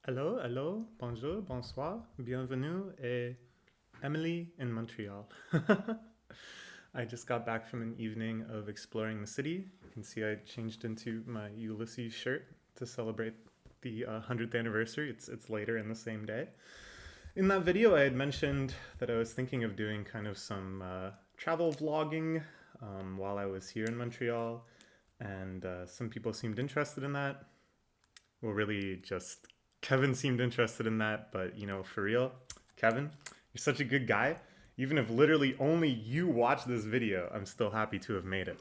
Hello, hello, bonjour, bonsoir, bienvenue, et Emily in Montreal. I just got back from an evening of exploring the city. You can see I changed into my Ulysses shirt to celebrate the 100th anniversary. It's later in the same day. In that video, I had mentioned that I was thinking of doing kind of some travel vlogging while I was here in Montreal, and some people seemed interested in that. Well, really, just Kevin seemed interested in that, but for real, Kevin, you're such a good guy. Even if literally only you watch this video, I'm still happy to have made it.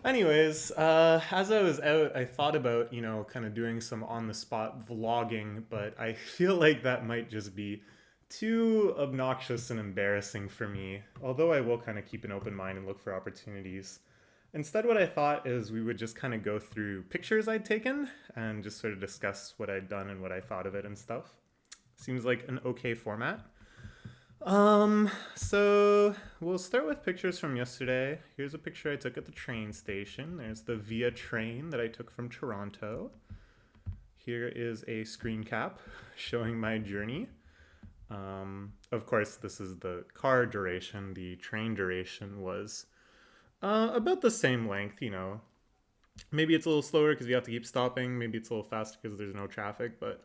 Anyways, as I was out, I thought about, kind of doing some on the spot vlogging, but I feel like that might just be too obnoxious and embarrassing for me, although I will kind of keep an open mind and look for opportunities. Instead, what I thought is we would just kind of go through pictures I'd taken and just sort of discuss what I'd done and what I thought of it and stuff. Seems like an okay format. So we'll start with pictures from yesterday. Here's a picture I took at the train station. There's the Via train that I took from Toronto. Here is a screen cap showing my journey. Of course, this is the car duration. The train duration was about the same length, Maybe it's a little slower because you have to keep stopping. Maybe it's a little faster because there's no traffic. But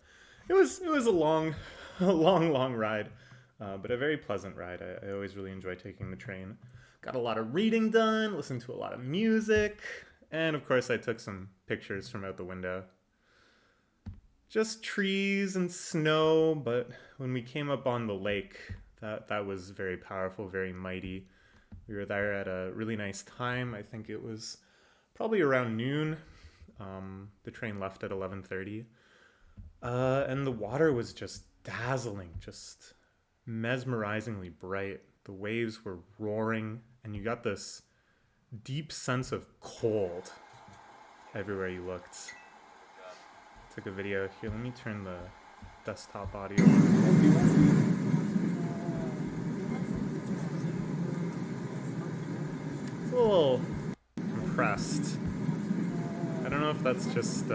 it was a long, a long ride, but a very pleasant ride. I always really enjoy taking the train. Got a lot of reading done, listened to a lot of music, and of course I took some pictures from out the window. Just trees and snow, but when we came up on the lake, that was very powerful, very mighty. We were there at a really nice time. I think it was probably around noon. The train left at 11:30, and the water was just dazzling, just mesmerizingly bright. The waves were roaring, and you got this deep sense of cold everywhere you looked. Took a video here. Let me turn the desktop audio on. It's a little compressed. I don't know if that's just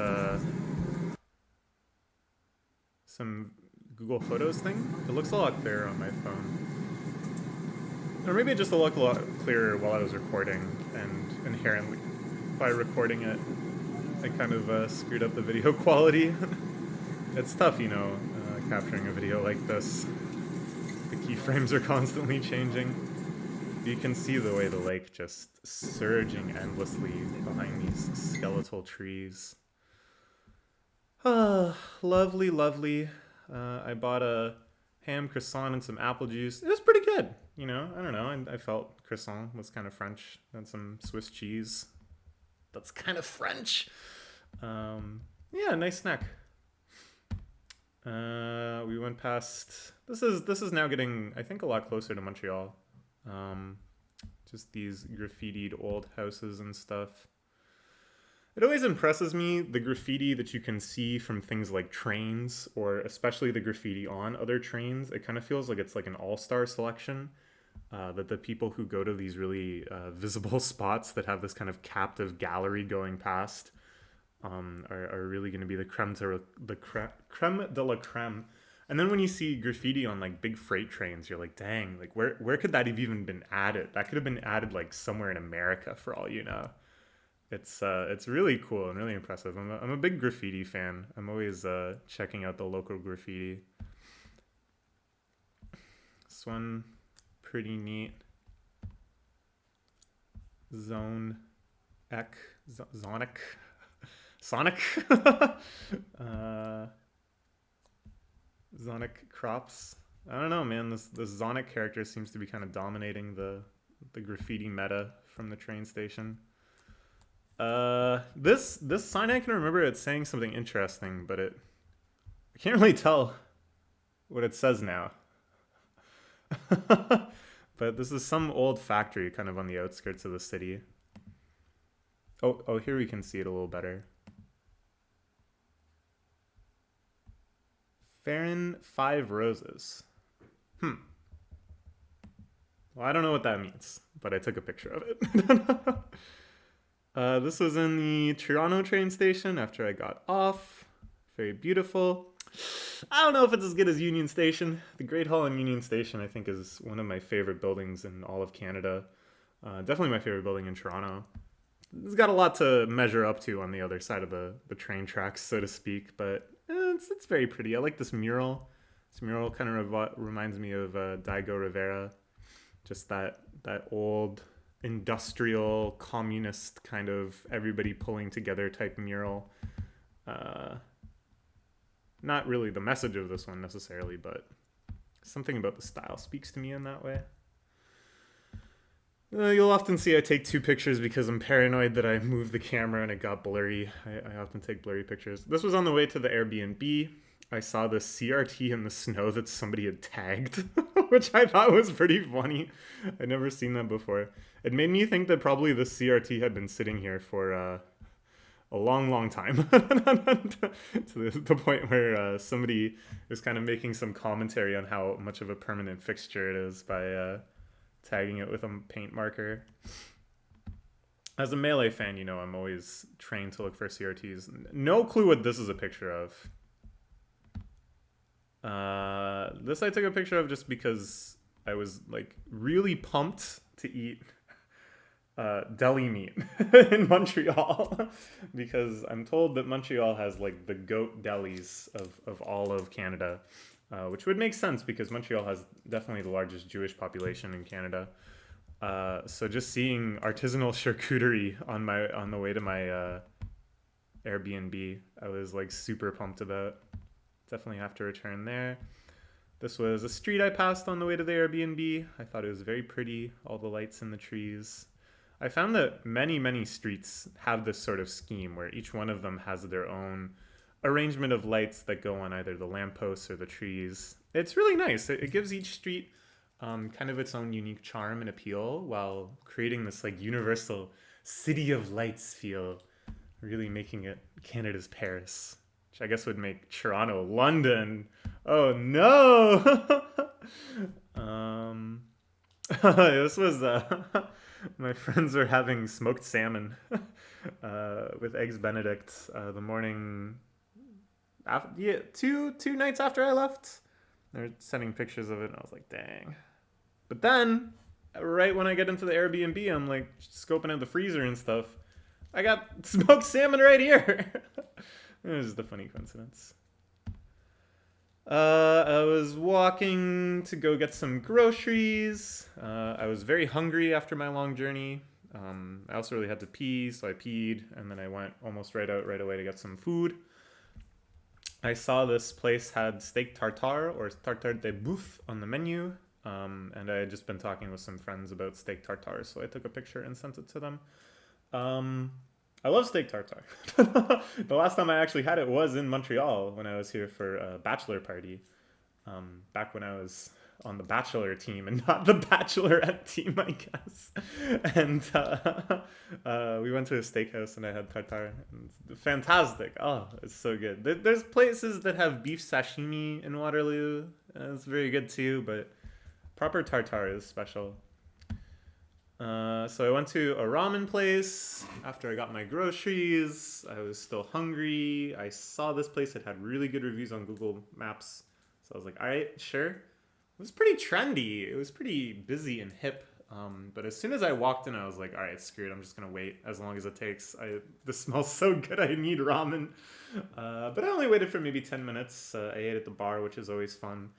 some Google Photos thing. It looks a lot clearer on my phone. Or maybe it just looked a lot clearer while I was recording, and inherently, by recording it, I kind of screwed up the video quality. It's tough, capturing a video like this. The keyframes are constantly changing. You can see the way the lake just surging endlessly behind these skeletal trees. Ah, lovely, lovely. I bought a ham croissant and some apple juice. It was pretty good, I don't know. I felt croissant was kind of French. And some Swiss cheese. That's kind of French. Yeah, nice snack. We went past. This is now getting, I think, a lot closer to Montreal. Just these graffitied old houses and stuff. It always impresses me, the graffiti that you can see from things like trains, or especially the graffiti on other trains. It kind of feels like it's like an all-star selection. That the people who go to these really visible spots that have this kind of captive gallery going past are really going to be the creme de la creme. And then when you see graffiti on like big freight trains, you're like, dang, like where could that have even been added? That could have been added like somewhere in America for all you know. It's really cool and really impressive. I'm a big graffiti fan. I'm always checking out the local graffiti. This one, pretty neat. Sonic. Sonic crops. I don't know, man. This Sonic character seems to be kind of dominating the graffiti meta from the train station. This sign, I can remember it saying something interesting, but I can't really tell what it says now. But this is some old factory kind of on the outskirts of the city. Oh, here we can see it a little better. Farron 5 Roses. Well, I don't know what that means, but I took a picture of it. This was in the Toronto train station after I got off. Very beautiful. I don't know if it's as good as Union Station. The Great Hall in Union Station, I think, is one of my favorite buildings in all of Canada. Definitely my favorite building in Toronto. It's got a lot to measure up to on the other side of the train tracks, so to speak, but it's very pretty. I like this mural. This mural kind of reminds me of Daigo Rivera, just that old industrial communist kind of everybody pulling together type mural. Not really the message of this one necessarily, but something about the style speaks to me in that way. You'll often see I take two pictures because I'm paranoid that I moved the camera and it got blurry. I often take blurry pictures. This was on the way to the Airbnb. I saw the CRT in the snow that somebody had tagged, which I thought was pretty funny. I'd never seen that before. It made me think that probably the CRT had been sitting here for a long, long time. To the point where somebody is kind of making some commentary on how much of a permanent fixture it is by tagging it with a paint marker. As a Melee fan, you know, I'm always trained to look for CRTs. No clue what this is a picture of. This I took a picture of just because I was like really pumped to eat deli meat in Montreal because I'm told that Montreal has like the goat delis of all of Canada. Which would make sense because Montreal has definitely the largest Jewish population in Canada. So just seeing artisanal charcuterie on the way to my Airbnb, I was like super pumped about. Definitely have to return there. This was a street I passed on the way to the Airbnb. I thought it was very pretty, all the lights in the trees. I found that many streets have this sort of scheme where each one of them has their own arrangement of lights that go on either the lampposts or the trees. It's really nice. It gives each street kind of its own unique charm and appeal while creating this like universal city of lights feel, really making it Canada's Paris, which I guess would make Toronto London. Oh no! This was my friends were having smoked salmon with eggs Benedict the morning. Two nights after I left, they're sending pictures of it, and I was like, dang. But then, right when I get into the Airbnb, I'm like scoping out the freezer and stuff. I got smoked salmon right here. It was just a funny coincidence. I was walking to go get some groceries. I was very hungry after my long journey. I also really had to pee, so I peed, and then I went almost right away to get some food. I saw this place had steak tartare or tartare de boeuf on the menu, and I had just been talking with some friends about steak tartare, so I took a picture and sent it to them. I love steak tartare. The last time I actually had it was in Montreal when I was here for a bachelor party, back when I was on the bachelor team and not the bachelorette team, I guess. And we went to a steakhouse and I had tartare. It's fantastic. Oh, it's so good. There's places that have beef sashimi in Waterloo. It's very good too, but proper tartare is special. So I went to a ramen place after I got my groceries. I was still hungry. I saw this place that had really good reviews on Google Maps. So I was like, all right, sure. It was pretty trendy. It was pretty busy and hip. But as soon as I walked in, I was like, all right, screw it. I'm just going to wait as long as it takes. This smells so good. I need ramen. But I only waited for maybe 10 minutes. I ate at the bar, which is always fun.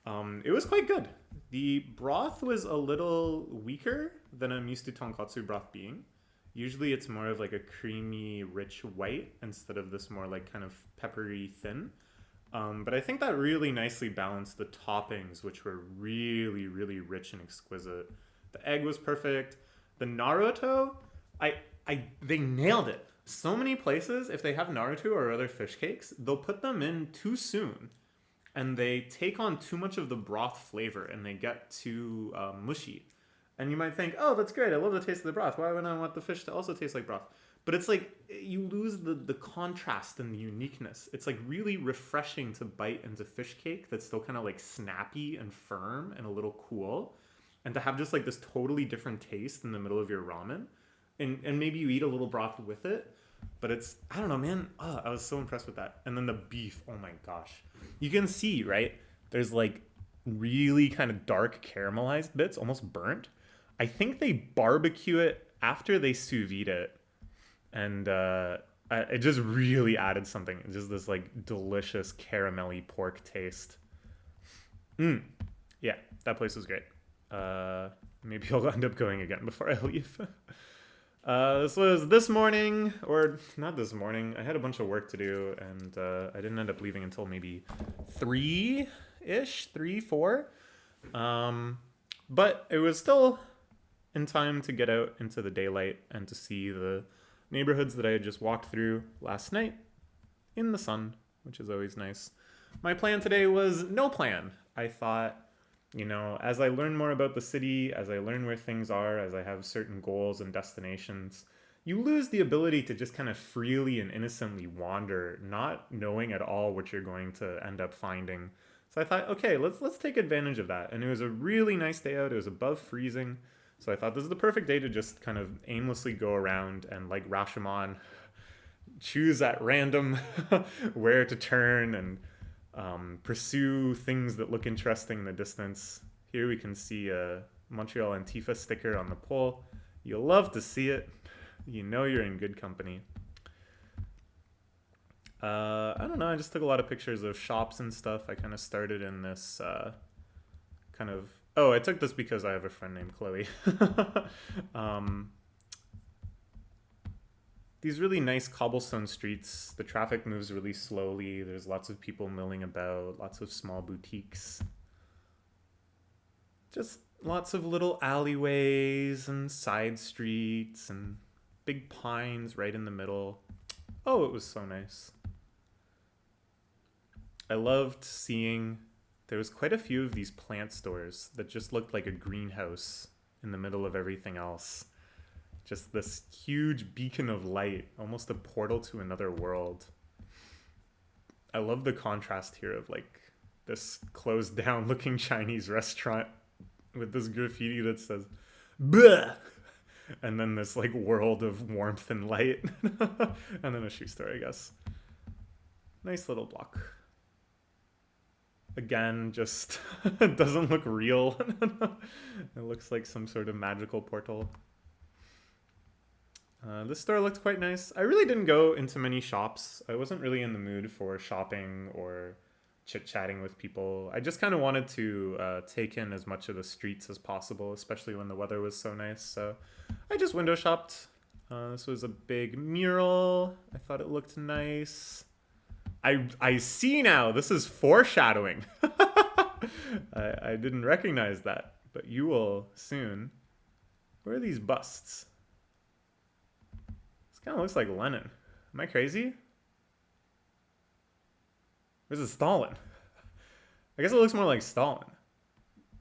It was quite good. The broth was a little weaker than I'm used to tonkatsu broth being. Usually it's more of like a creamy, rich white instead of this more like kind of peppery thin. But I think that really nicely balanced the toppings, which were really, really rich and exquisite. The egg was perfect. The Naruto, they nailed it. So many places, if they have Naruto or other fish cakes, they'll put them in too soon. And they take on too much of the broth flavor and they get too mushy. And you might think, oh, that's great. I love the taste of the broth. Why would I want the fish to also taste like broth? But it's like you lose the contrast and the uniqueness. It's like really refreshing to bite into fish cake that's still kind of like snappy and firm and a little cool. And to have just like this totally different taste in the middle of your ramen. And maybe you eat a little broth with it. But it's, I don't know, man. Oh, I was so impressed with that. And then the beef, oh my gosh. You can see, right? There's like really kind of dark caramelized bits, almost burnt. I think they barbecue it after they sous vide it. And it just really added something. It's just this like delicious caramelly pork taste. Yeah, that place was great. Maybe I'll end up going again before I leave. This was this morning, or not this morning. I had a bunch of work to do, and I didn't end up leaving until maybe 3-ish, 3, 4. But it was still in time to get out into the daylight and to see the neighborhoods that I had just walked through last night in the sun, which is always nice. My plan today was no plan. I thought, as I learn more about the city, as I learn where things are, as I have certain goals and destinations, you lose the ability to just kind of freely and innocently wander, not knowing at all what you're going to end up finding. So I thought, okay, let's take advantage of that. And it was a really nice day out. It was above freezing. So I thought this is the perfect day to just kind of aimlessly go around and, like Rashomon, choose at random where to turn and pursue things that look interesting in the distance. Here we can see a Montreal Antifa sticker on the pole. You'll love to see it. You know you're in good company. I don't know, I just took a lot of pictures of shops and stuff. I kind of started in this I took this because I have a friend named Chloe. These really nice cobblestone streets. The traffic moves really slowly. There's lots of people milling about, lots of small boutiques. Just lots of little alleyways and side streets and big pines right in the middle. Oh, it was so nice. I loved seeing there was quite a few of these plant stores that just looked like a greenhouse in the middle of everything else. Just this huge beacon of light, almost a portal to another world. I love the contrast here of like this closed down looking Chinese restaurant with this graffiti that says "Bleh!" and then this like world of warmth and light. And then a shoe store, I guess. Nice little block. Again, just doesn't look real. It looks like some sort of magical portal. This store looked quite nice. I really didn't go into many shops. I wasn't really in the mood for shopping or chit-chatting with people. I just kind of wanted to take in as much of the streets as possible, especially when the weather was so nice. So I just window shopped. This was a big mural. I thought it looked nice. I see now. This is foreshadowing. I didn't recognize that, but you will soon. Where are these busts? This kind of looks like Lenin. Am I crazy? Or is it Stalin? I guess it looks more like Stalin.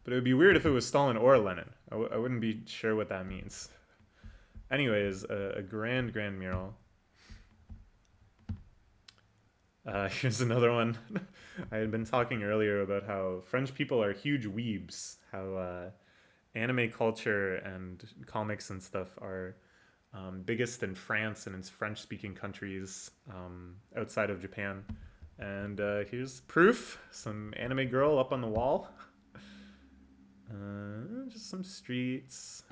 But it would be weird if it was Stalin or Lenin. I wouldn't be sure what that means. Anyways, a grand mural. Here's another one. I had been talking earlier about how French people are huge weebs, how anime culture and comics and stuff are biggest in France and in French-speaking countries outside of Japan. And here's proof, some anime girl up on the wall. Just some streets.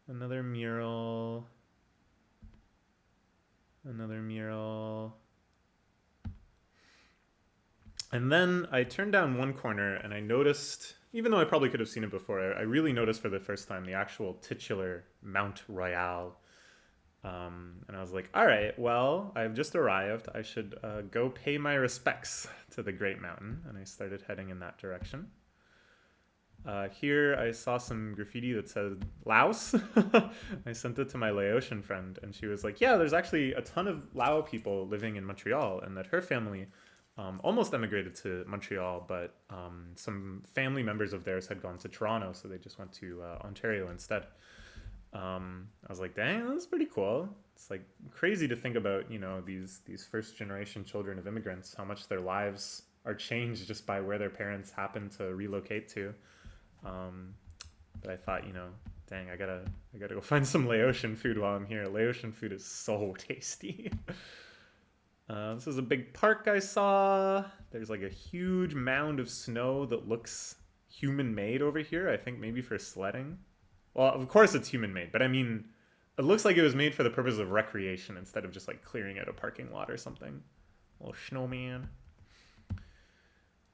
Another mural. Another mural. And then I turned down one corner and I noticed, even though I probably could have seen it before, I really noticed for the first time the actual titular Mount Royal. And I was like, all right, well, I've just arrived. I should go pay my respects to the Great Mountain. And I started heading in that direction. Here I saw some graffiti that said Laos. I sent it to my Laotian friend and she was like, yeah, there's actually a ton of Lao people living in Montreal and that her family almost emigrated to Montreal, but some family members of theirs had gone to Toronto, so they just went to Ontario instead. I was like, dang, that's pretty cool. It's like crazy to think about, these first generation children of immigrants, how much their lives are changed just by where their parents happen to relocate to. But I thought, Dang, I gotta go find some Laotian food while I'm here. Laotian food is so tasty. This is a big park I saw. There's like a huge mound of snow that looks human-made over here. I think maybe for sledding. Well, of course it's human-made, but I mean, it looks like it was made for the purpose of recreation instead of just like clearing out a parking lot or something. Little snowman.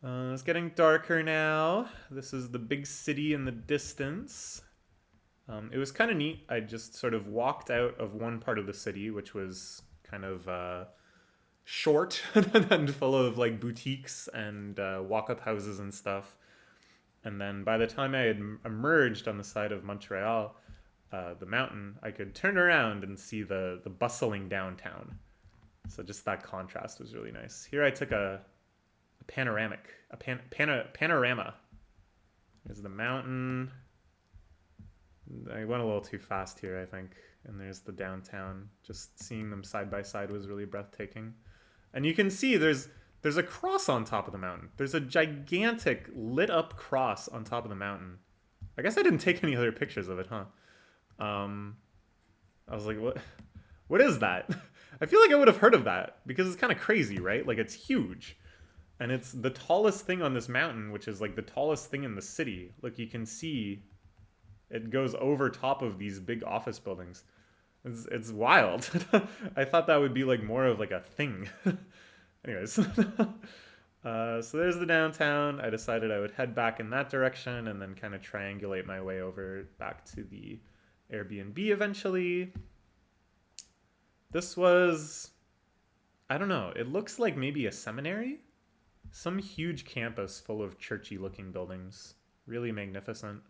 It's getting darker now. This is the big city in the distance. It was kind of neat. I just sort of walked out of one part of the city, which was kind of short and full of like boutiques and walk-up houses and stuff. And then by the time I had emerged on the side of Montreal, the mountain, I could turn around and see the bustling downtown. So just that contrast was really nice. Here I took a panorama. There's the mountain. I went a little too fast here, I think. And there's the downtown. Just seeing them side by side was really breathtaking. And you can see there's a cross on top of the mountain. There's a gigantic lit up cross on top of the mountain. I guess I didn't take any other pictures of it, huh? I was like, what is that? I feel like I would have heard of that because it's kind of crazy, right? Like it's huge. And it's the tallest thing on this mountain, which is like the tallest thing in the city. Like you can see it goes over top of these big office buildings. It's wild. I thought that would be like more of like a thing. Anyways, so there's the downtown. I decided I would head back in that direction and then kind of triangulate my way over back to the Airbnb eventually. This was, I don't know, it looks like maybe a seminary. Some huge campus full of churchy looking buildings. Really magnificent.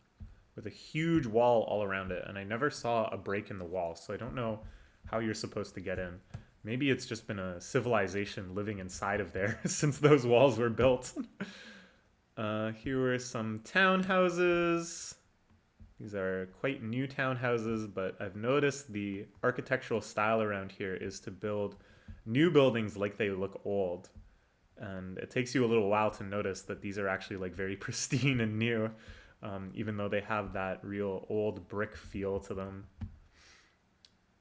With a huge wall all around it. And I never saw a break in the wall, so I don't know how you're supposed to get in. Maybe it's just been a civilization living inside of there since those walls were built. Here were some townhouses. These are quite new townhouses, but I've noticed the architectural style around here is to build new buildings like they look old. And it takes you a little while to notice that these are actually like very pristine and new, even though they have that real old brick feel to them.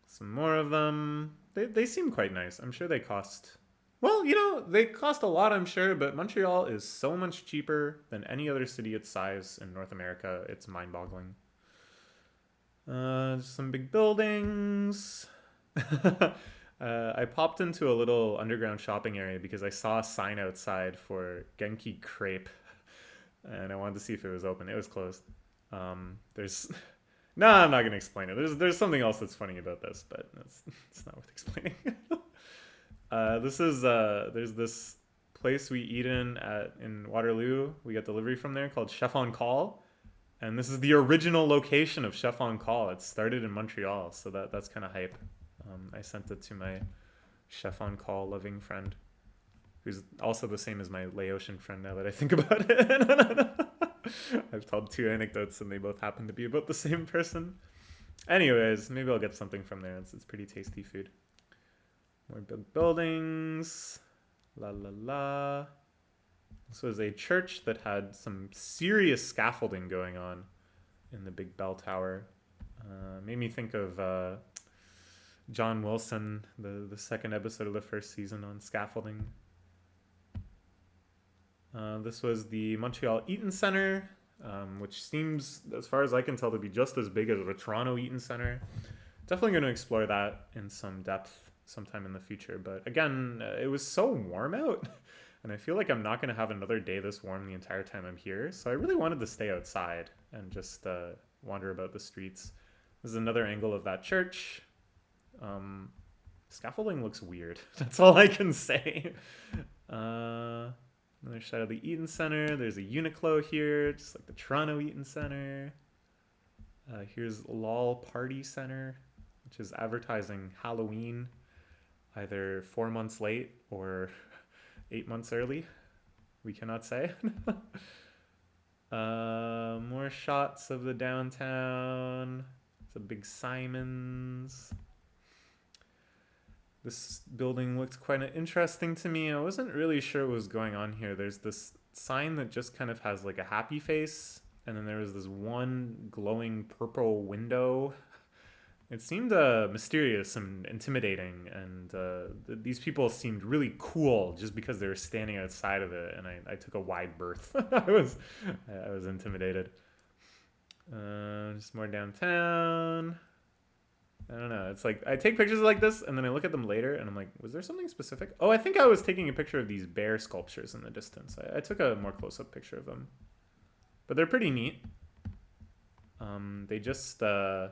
Some more of them. They seem quite nice. I'm sure they cost... Well, you know, they cost a lot, I'm sure, but Montreal is so much cheaper than any other city its size in North America. It's mind-boggling. Some big buildings. I popped into a little underground shopping area because I saw a sign outside for Genki Crepe, and I wanted to see if it was open. It was closed. There's... No, I'm not gonna explain it. There's something else that's funny about this, but it's not worth explaining. There's this place we eat in Waterloo. We get delivery from there called Chef on Call, and this is the original location of Chef on Call. It started in Montreal, so that's kind of hype. I sent it to my Chef on Call loving friend, who's also the same as my Laotian friend now that I think about it. I've told two anecdotes and they both happen to be about the same person. Anyways, maybe I'll get something from there. It's pretty tasty food. More big buildings. La la la. This was a church that had some serious scaffolding going on in the big bell tower. Made me think of John Wilson, the second episode of the first season on scaffolding. This was the Montreal Eaton Centre, which seems, as far as I can tell, to be just as big as the Toronto Eaton Centre. Definitely going to explore that in some depth sometime in the future. But again, it was so warm out, and I feel like I'm not going to have another day this warm the entire time I'm here. So I really wanted to stay outside and just wander about the streets. This is another angle of that church. Scaffolding looks weird. That's all I can say. Another shot of the Eaton Centre. There's a Uniqlo here, just like the Toronto Eaton Centre. Here's LOL Party Centre, which is advertising Halloween either 4 months late or 8 months early. We cannot say. More shots of the downtown. It's a big Simon's. This building looked quite interesting to me. I wasn't really sure what was going on here. There's this sign that just kind of has like a happy face, And then there was this one glowing purple window. It seemed mysterious and intimidating, and these people seemed really cool just because they were standing outside of it. And I took a wide berth. I was intimidated. Just more downtown. I don't know. It's like I take pictures like this, and then I look at them later, and I'm like, was there something specific? Oh, I think I was taking a picture of these bear sculptures in the distance. I took a more close-up picture of them, but they're pretty neat. They just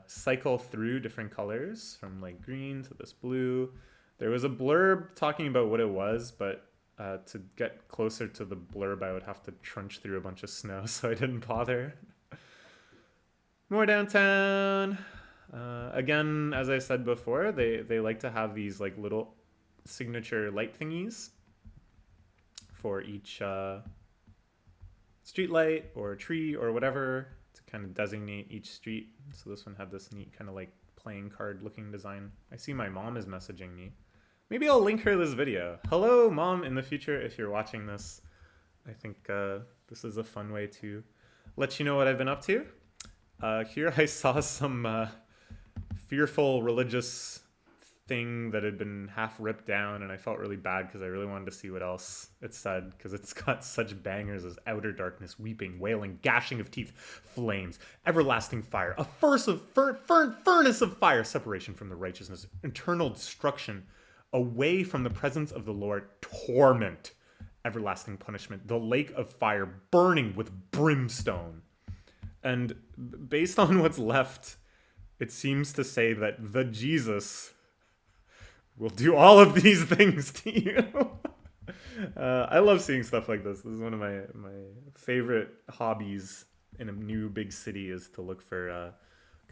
cycle through different colors from like green to this blue. There was a blurb talking about what it was, but to get closer to the blurb, I would have to trunch through a bunch of snow, so I didn't bother. More downtown. Again, as I said before, they like to have these like little signature light thingies for each street light or tree or whatever to kind of designate each street. So this one had this neat kind of like playing card looking design. I see my mom is messaging me. Maybe I'll link her this video. Hello, Mom, in the future, if you're watching this. I think this is a fun way to let you know what I've been up to. Here I saw some fearful religious thing that had been half ripped down, and I felt really bad because I really wanted to see what else it said, because it's got such bangers as outer darkness, weeping, wailing, gashing of teeth, flames, everlasting fire, a furnace of fire, separation from the righteousness, eternal destruction, away from the presence of the Lord, torment, everlasting punishment, the lake of fire burning with brimstone. And based on what's left, it seems to say that the Jesus will do all of these things to you. I love seeing stuff like this. This is one of my favorite hobbies in a new big city, is to look for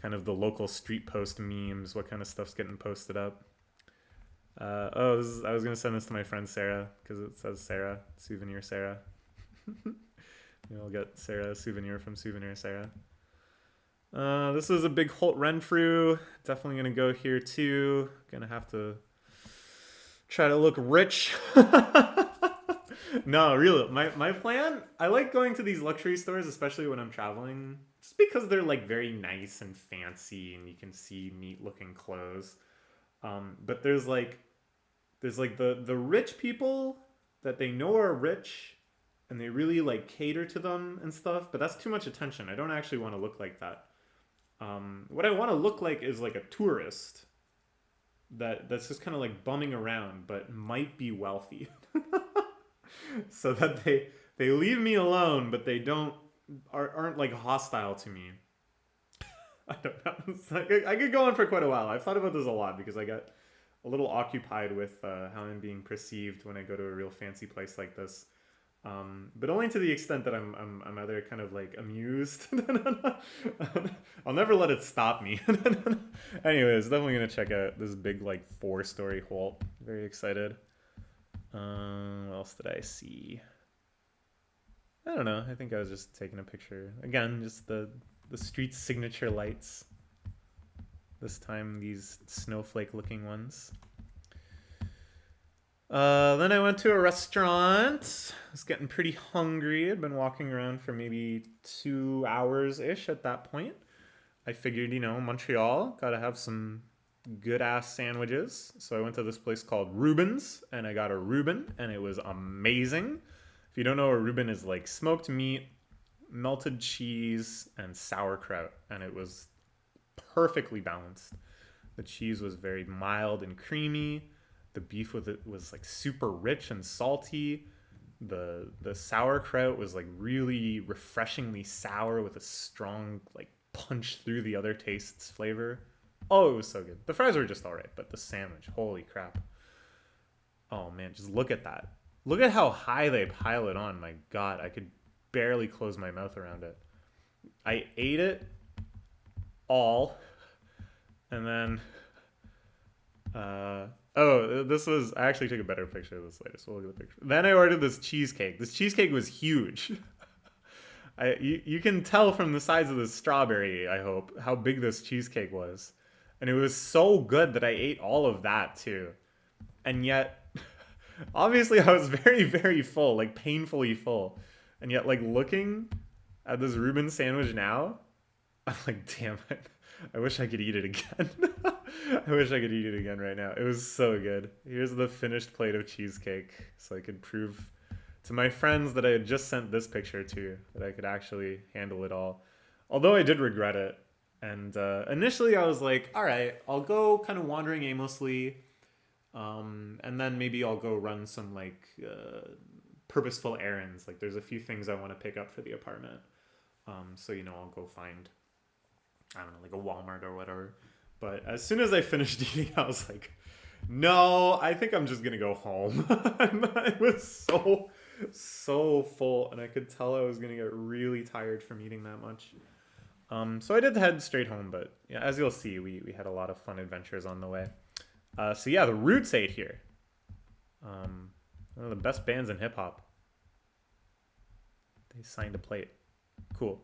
kind of the local street post memes, what kind of stuff's getting posted up. I was going to send this to my friend Sarah, because it says Sarah, Souvenir Sarah. I'll get Sarah a souvenir from Souvenir Sarah. This is a big Holt Renfrew. Definitely going to go here too. Going to have to try to look rich. No, really. My plan, I like going to these luxury stores, especially when I'm traveling, just because they're like very nice and fancy and you can see neat looking clothes. But there's like the rich people that they know are rich, and they really like cater to them and stuff, but that's too much attention. I don't actually want to look like that. What I want to look like is like a tourist that's just kind of like bumming around, but might be wealthy. So that they leave me alone, but they aren't like hostile to me. I don't know. It's like, I could go on for quite a while. I've thought about this a lot because I got a little occupied with how I'm being perceived when I go to a real fancy place like this. But only to the extent that I'm either kind of like amused. I'll never let it stop me. Anyways, definitely gonna check out this big like 4-story Holt. Very excited. What else did I see? I don't know. I think I was just taking a picture. Again, just the street's signature lights. This time these snowflake looking ones. Then I went to a restaurant. I was getting pretty hungry. I'd been walking around for maybe 2 hours-ish at that point. I figured, Montreal, gotta have some good-ass sandwiches. So I went to this place called Reuben's, and I got a Reuben, and it was amazing. If you don't know, a Reuben is like smoked meat, melted cheese, and sauerkraut, and it was perfectly balanced. The cheese was very mild and creamy. The beef with it was like super rich and salty. The sauerkraut was like really refreshingly sour with a strong like punch through the other tastes flavor. Oh, it was so good. The fries were just all right, but the sandwich, holy crap. Oh man, just look at that. Look at how high they pile it on. My God, I could barely close my mouth around it. I ate it all, and then I actually took a better picture of this later, so we'll look at the picture. Then I ordered this cheesecake. This cheesecake was huge. You can tell from the size of the strawberry, I hope, how big this cheesecake was. And it was so good that I ate all of that too. And yet, obviously I was very, very full, like painfully full. And yet, like looking had this Reuben sandwich now. I'm like, damn it. I wish I could eat it again. I wish I could eat it again right now. It was so good. Here's the finished plate of cheesecake so I could prove to my friends that I had just sent this picture to, that I could actually handle it all. Although I did regret it. And initially I was like, all right, I'll go kind of wandering aimlessly. And then maybe I'll go run some like purposeful errands. Like there's a few things I want to pick up for the apartment. So, you know, I'll go find, I don't know, like a Walmart or whatever. But as soon as I finished eating, I was like, no, I think I'm just going to go home. I was so full, and I could tell I was going to get really tired from eating that much. So I did head straight home, but yeah, as you'll see, we had a lot of fun adventures on the way. So yeah, the Roots ate here. One of the best bands in hip-hop. They signed a plate. Cool.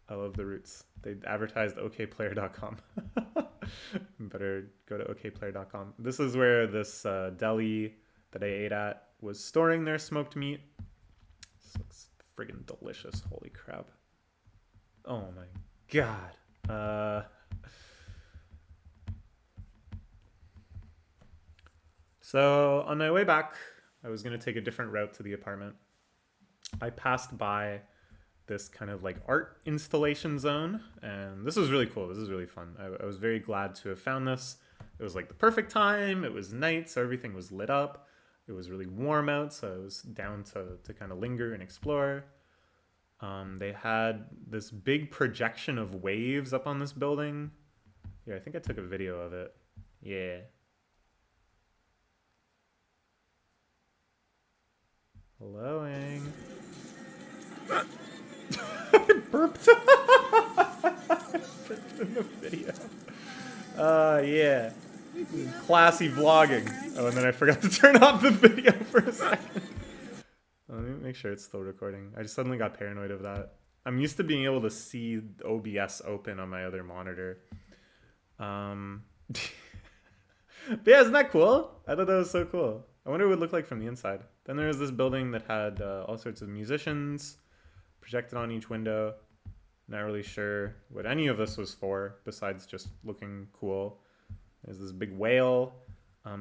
I love the Roots. They advertised okplayer.com. Better go to okplayer.com. This is where this deli that I ate at was storing their smoked meat. This looks friggin' delicious. Holy crap. Oh my god. So on my way back, I was going to take a different route to the apartment. I passed by this kind of like art installation zone, and this was really cool. This is really fun. I was very glad to have found this. It was like the perfect time. It was night, so everything was lit up. It was really warm out, so I was down to kind of linger and explore. They had this big projection of waves up on this building. Yeah, I think I took a video of it. Yeah. Helloing. I burped. Burped in the video. Yeah. Classy vlogging. Oh, and then I forgot to turn off the video for a second. Let me make sure it's still recording. I just suddenly got paranoid of that. I'm used to being able to see OBS open on my other monitor. But yeah, isn't that cool? I thought that was so cool. I wonder what it would look like from the inside. Then there was this building that had all sorts of musicians projected on each window. Not really sure what any of this was for, besides just looking cool. There's this big whale.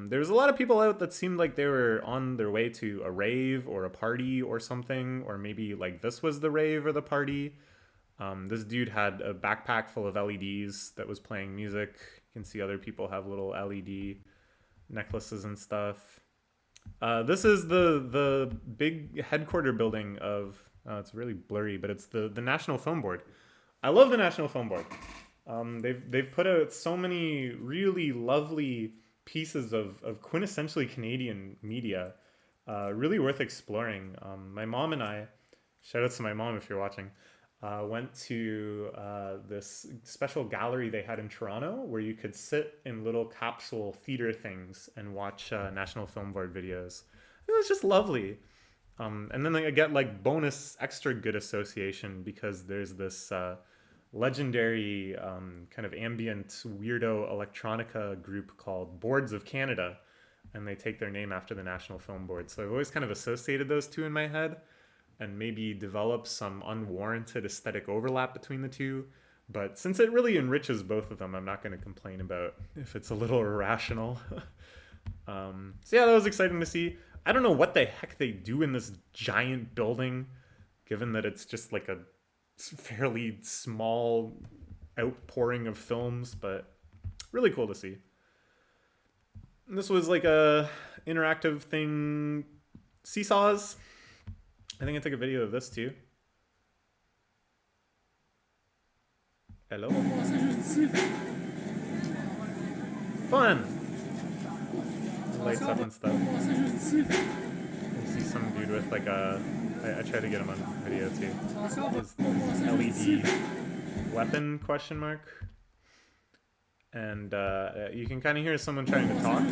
There was a lot of people out that seemed like they were on their way to a rave or a party or something, or maybe like this was the rave or the party. This dude had a backpack full of LEDs that was playing music. You can see other people have little LED necklaces and stuff. This is the big headquarter building of, it's really blurry, but it's the National Film Board. I love the National Film Board. They've put out so many really lovely pieces of quintessentially Canadian media, really worth exploring. My mom and I, shout out to my mom if you're watching, went to this special gallery they had in Toronto where you could sit in little capsule theater things and watch National Film Board videos. It was just lovely. And then I get like bonus extra good association because there's this legendary kind of ambient weirdo electronica group called Boards of Canada, and they take their name after the National Film Board. So I've always kind of associated those two in my head and maybe develop some unwarranted aesthetic overlap between the two. But since it really enriches both of them, I'm not going to complain about if it's a little irrational. So yeah, that was exciting to see. I don't know what the heck they do in this giant building, given that it's just like a fairly small outpouring of films, but really cool to see. And this was like a interactive thing, seesaws. I think I took a video of this too. Hello. Fun. Lights up and stuff. You see some dude with like a, I tried to get him on video too. His LED weapon question mark. And you can kind of hear someone trying to talk.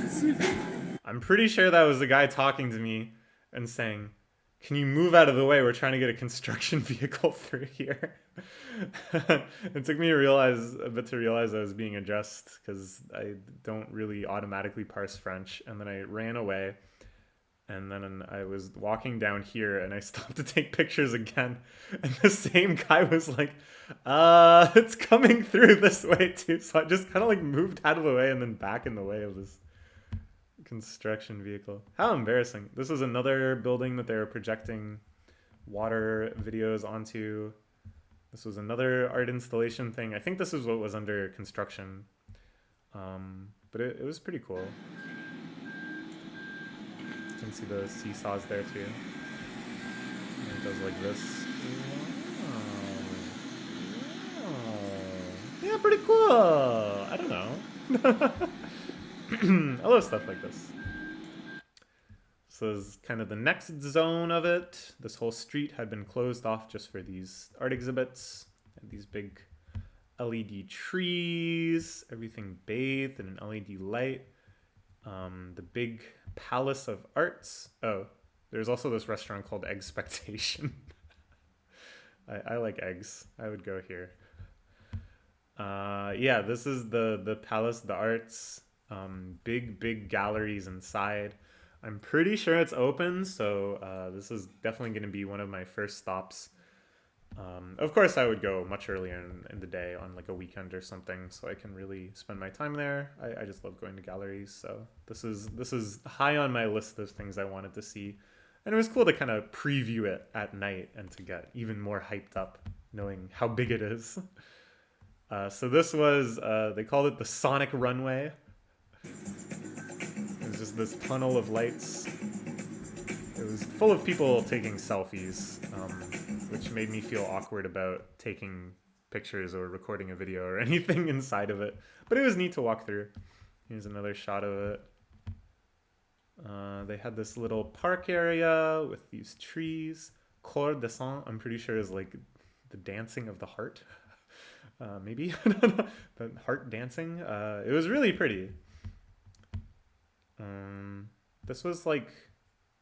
I'm pretty sure that was the guy talking to me and saying, "Can you move out of the way? We're trying to get a construction vehicle through here." It took me a bit to realize I was being addressed because I don't really automatically parse French. And then I ran away. And then I was walking down here and I stopped to take pictures again. And the same guy was like, it's coming through this way too. So I just kind of like moved out of the way and then back in the way of this construction vehicle. How embarrassing. This is another building that they were projecting water videos onto. This was another art installation thing. I think this is what was under construction. But it was pretty cool. You can see the seesaws there too. And it does like this. Wow. Yeah, pretty cool. I don't know. I love stuff like this. This is kind of the next zone of it. This whole street had been closed off just for these art exhibits. And these big LED trees, everything bathed in an LED light. The big Palace of Arts. Oh, there's also this restaurant called Eggspectation. I like eggs. I would go here. Yeah, this is the Palace of the Arts. Big galleries inside. I'm pretty sure it's open, so this is definitely going to be one of my first stops. Of course, I would go much earlier in the day on like a weekend or something, so I can really spend my time there. I just love going to galleries, so this is high on my list of things I wanted to see, and it was cool to kind of preview it at night and to get even more hyped up, knowing how big it is. So this was they called it the Sonic Runway. It was just this tunnel of lights. It was full of people taking selfies, which made me feel awkward about taking pictures or recording a video or anything inside of it. But it was neat to walk through. Here's another shot of it. They had this little park area with these trees. Corps de sang, I'm pretty sure is like the dancing of the heart. Maybe? The heart dancing. It was really pretty. This was like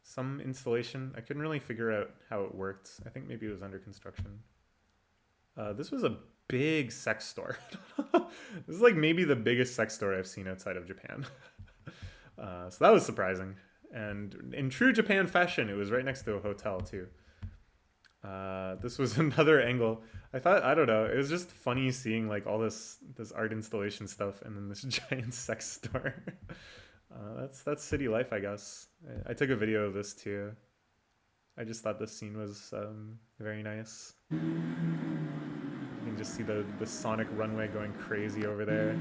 some installation. I couldn't really figure out how it worked. I think maybe it was under construction. This was a big sex store. This is like maybe the biggest sex store I've seen outside of Japan. So that was surprising. And in true Japan fashion, it was right next to a hotel too. This was another angle. I don't know, it was just funny seeing like all this art installation stuff and then this giant sex store. That's city life, I guess. I took a video of this too. I just thought this scene was very nice. You can just see the Sonic Runway going crazy over there.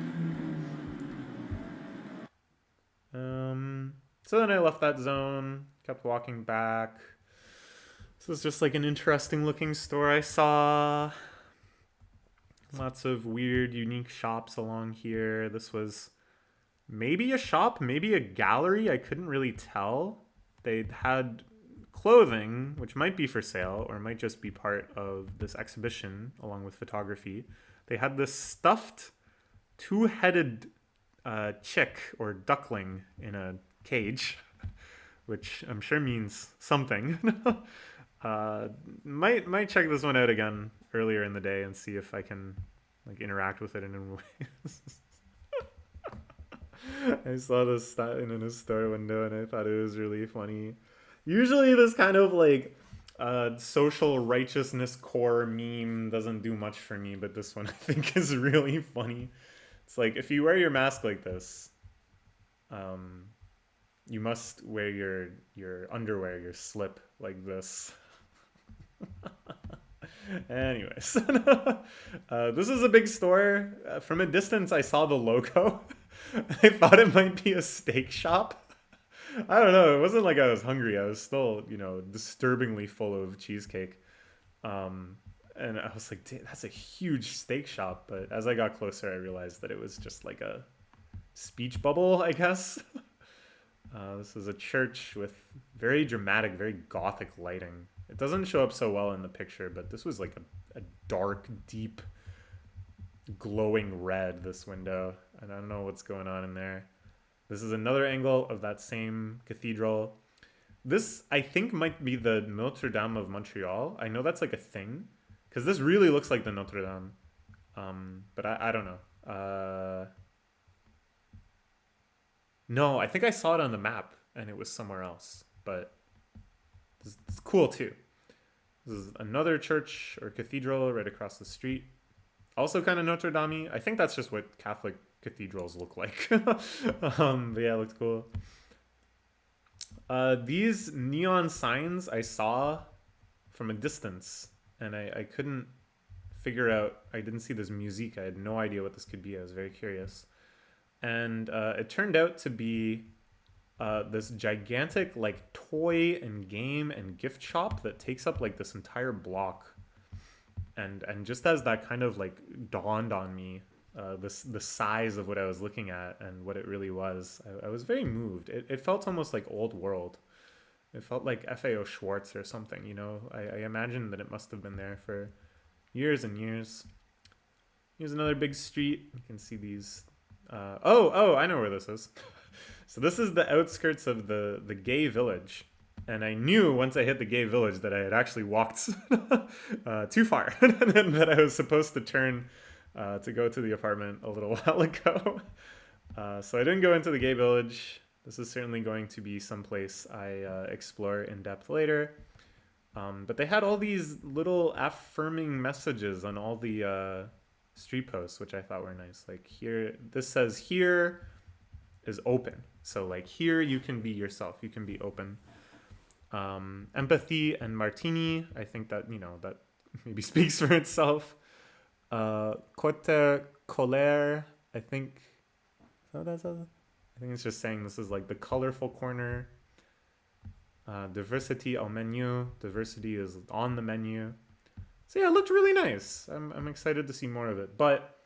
So then I left that zone, kept walking back. This was just like an interesting looking store I saw. Lots of weird, unique shops along here. This was maybe a shop, maybe a gallery. I couldn't really tell. They had clothing, which might be for sale or might just be part of this exhibition along with photography. They had this stuffed two-headed chick or duckling in a cage, which I'm sure means something. Might check this one out again earlier in the day and see if I can like interact with it in any ways. I saw this in a store window and I thought it was really funny. Usually this kind of like social righteousness core meme doesn't do much for me, but this one I think is really funny. It's like, if you wear your mask like this, you must wear your underwear, your slip like this. Anyways, this is a big store. From a distance, I saw the logo. I thought it might be a steak shop. I don't know. It wasn't like I was hungry. I was still, disturbingly full of cheesecake. And I was like, that's a huge steak shop. But as I got closer, I realized that it was just like a speech bubble, I guess. This is a church with very dramatic, very gothic lighting. It doesn't show up so well in the picture, but this was like a dark, deep, glowing red, this window. And I don't know what's going on in there. This is another angle of that same cathedral. This, I think, might be the Notre Dame of Montreal. I know that's like a thing, because this really looks like the Notre Dame. But I don't know. No, I think I saw it on the map, and it was somewhere else. but it's cool too. This is another church or cathedral right across the street. Also kind of Notre Dame. I think that's just what Catholic cathedrals look like. But yeah, it looked cool. These neon signs I saw from a distance, and I couldn't figure out. I didn't see this musique. I had no idea what this could be. I was very curious. And it turned out to be this gigantic like toy and game and gift shop that takes up like this entire block. And just as that kind of like dawned on me, the size of what I was looking at and what it really was, I was very moved. It felt almost like old world. It felt like FAO Schwartz or something, you know. I imagine that it must have been there for years and years. Here's another big street. You can see these. Oh, I know where this is. So this is the outskirts of the gay village. And I knew once I hit the gay village that I had actually walked too far. And that I was supposed to turn to go to the apartment a little while ago. So I didn't go into the gay village. This is certainly going to be someplace I explore in depth later. But they had all these little affirming messages on all the street posts, which I thought were nice. Like here, this says here is open. So like here you can be yourself. You can be open. Empathy and martini. I think that, you know, that maybe speaks for itself. Côte colère. I think. So that's. I think it's just saying this is like the colorful corner. Diversity au menu. Diversity is on the menu. So yeah, it looked really nice. I'm excited to see more of it. But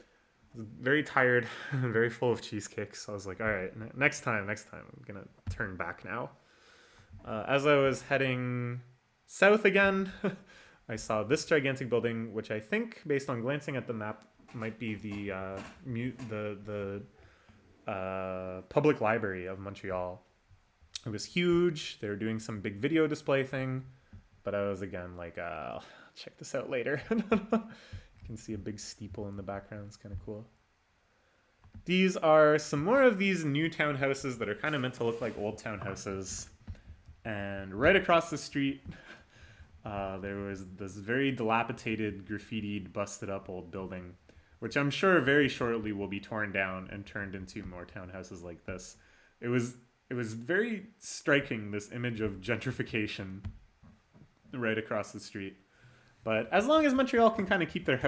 I was very tired and very full of cheesecake. So I was like, all right, next time, I'm going to turn back now. As I was heading south again, I saw this gigantic building, which I think, based on glancing at the map, might be the public library of Montreal. It was huge. They were doing some big video display thing, but I was again like, I'll check this out later. You can see a big steeple in the background. It's kind of cool. These are some more of these new townhouses that are kind of meant to look like old townhouses. And right across the street, there was this very dilapidated, graffitied, busted up old building, which I'm sure very shortly will be torn down and turned into more townhouses like this. It was very striking, this image of gentrification right across the street. But as long as Montreal can kind of keep their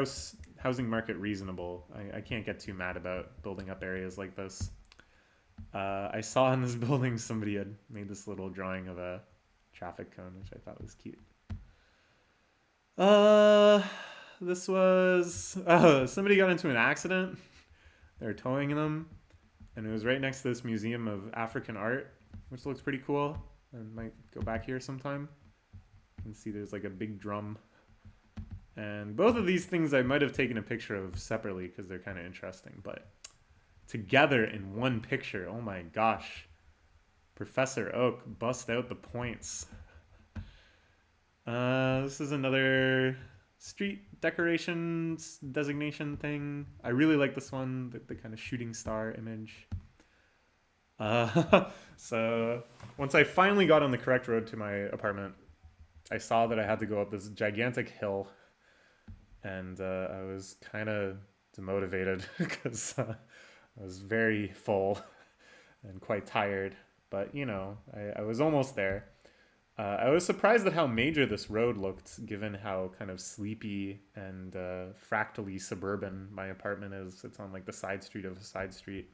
housing market reasonable, I can't get too mad about building up areas like this. I saw in this building somebody had made this little drawing of a traffic cone, which I thought was cute. This was... somebody got into an accident. They were towing them. And it was right next to this museum of African art, which looks pretty cool. I might go back here sometime. You can see there's like a big drum. And both of these things I might have taken a picture of separately because they're kind of interesting. But together in one picture, oh my gosh. Professor Oak, bust out the points. This is another street decorations designation thing. I really like this one, the kind of shooting star image. So once I finally got on the correct road to my apartment, I saw that I had to go up this gigantic hill, and I was kind of demotivated because I was very full and quite tired. But you know, I was almost there. I was surprised at how major this road looked, given how kind of sleepy and fractally suburban my apartment is. It's on like the side street of a side street.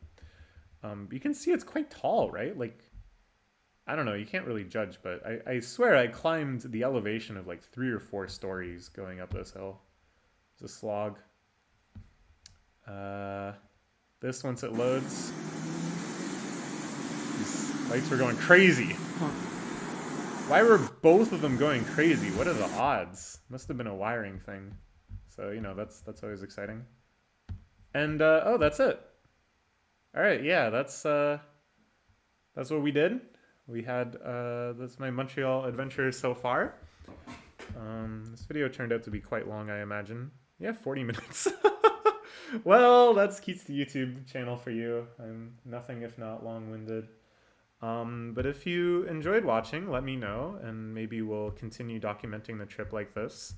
You can see it's quite tall, right? Like, I don't know, you can't really judge, but I swear I climbed the elevation of like 3 or 4 stories going up this hill. It's a slog. This, once it loads, these lights were going crazy. Why were both of them going crazy? What are the odds? Must have been a wiring thing. So, you know, that's always exciting. And, oh, that's it. All right, yeah, that's what we did. We had, that's my Montreal adventure so far. This video turned out to be quite long, I imagine. Yeah, 40 minutes. Well, that's Keats the YouTube channel for you. I'm nothing if not long-winded. But if you enjoyed watching, let me know, and maybe we'll continue documenting the trip like this.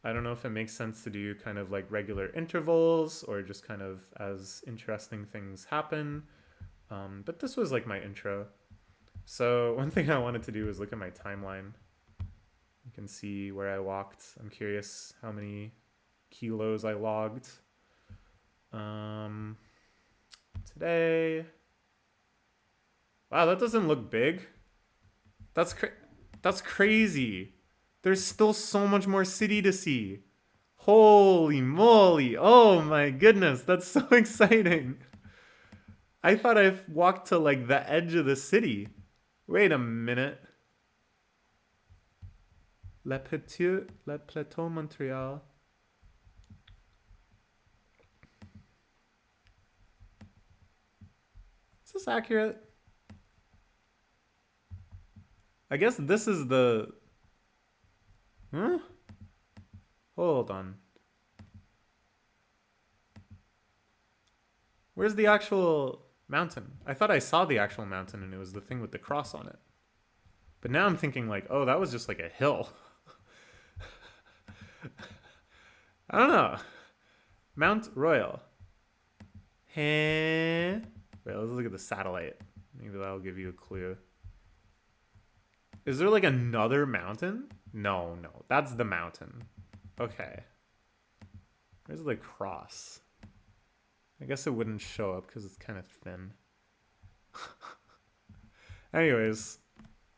I don't know if it makes sense to do kind of like regular intervals or just kind of as interesting things happen. But this was like my intro. So one thing I wanted to do is look at my timeline. You can see where I walked. I'm curious how many kilos I logged. Today. Wow, that doesn't look big. That's crazy. There's still so much more city to see. Holy moly. Oh my goodness, that's so exciting. I thought I walked to like the edge of the city. Wait a minute. Le Plateau Montreal. Is this accurate? I guess this is the... Huh? Hold on. Where's the actual mountain? I thought I saw the actual mountain and it was the thing with the cross on it. But now I'm thinking like, oh, that was just like a hill. I don't know. Mount Royal. Wait, let's look at the satellite. Maybe that'll give you a clue. Is there like another mountain? No, that's the mountain. Okay. Where's the cross? I guess it wouldn't show up because it's kind of thin. Anyways,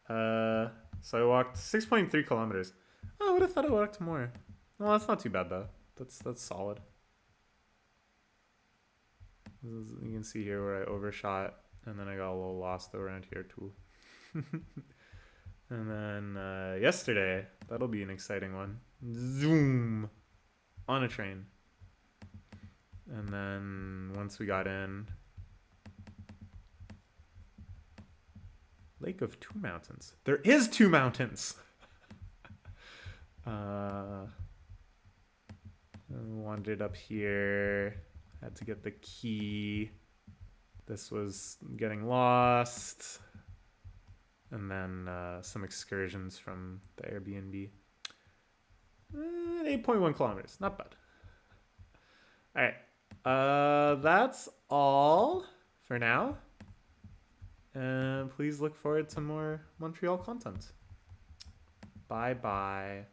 so I walked 6.3 kilometers. Oh, I would have thought I walked more. Well, that's not too bad though. That's solid. You can see here where I overshot, and then I got a little lost around here too. And then yesterday, that'll be an exciting one. Zoom! On a train. And then once we got in, Lake of Two Mountains. There is two mountains! Wandered up here. Had to get the key. This was getting lost. And then some excursions from the Airbnb. 8.1 kilometers. Not bad. All right. That's all for now. And please look forward to more Montreal content. Bye-bye.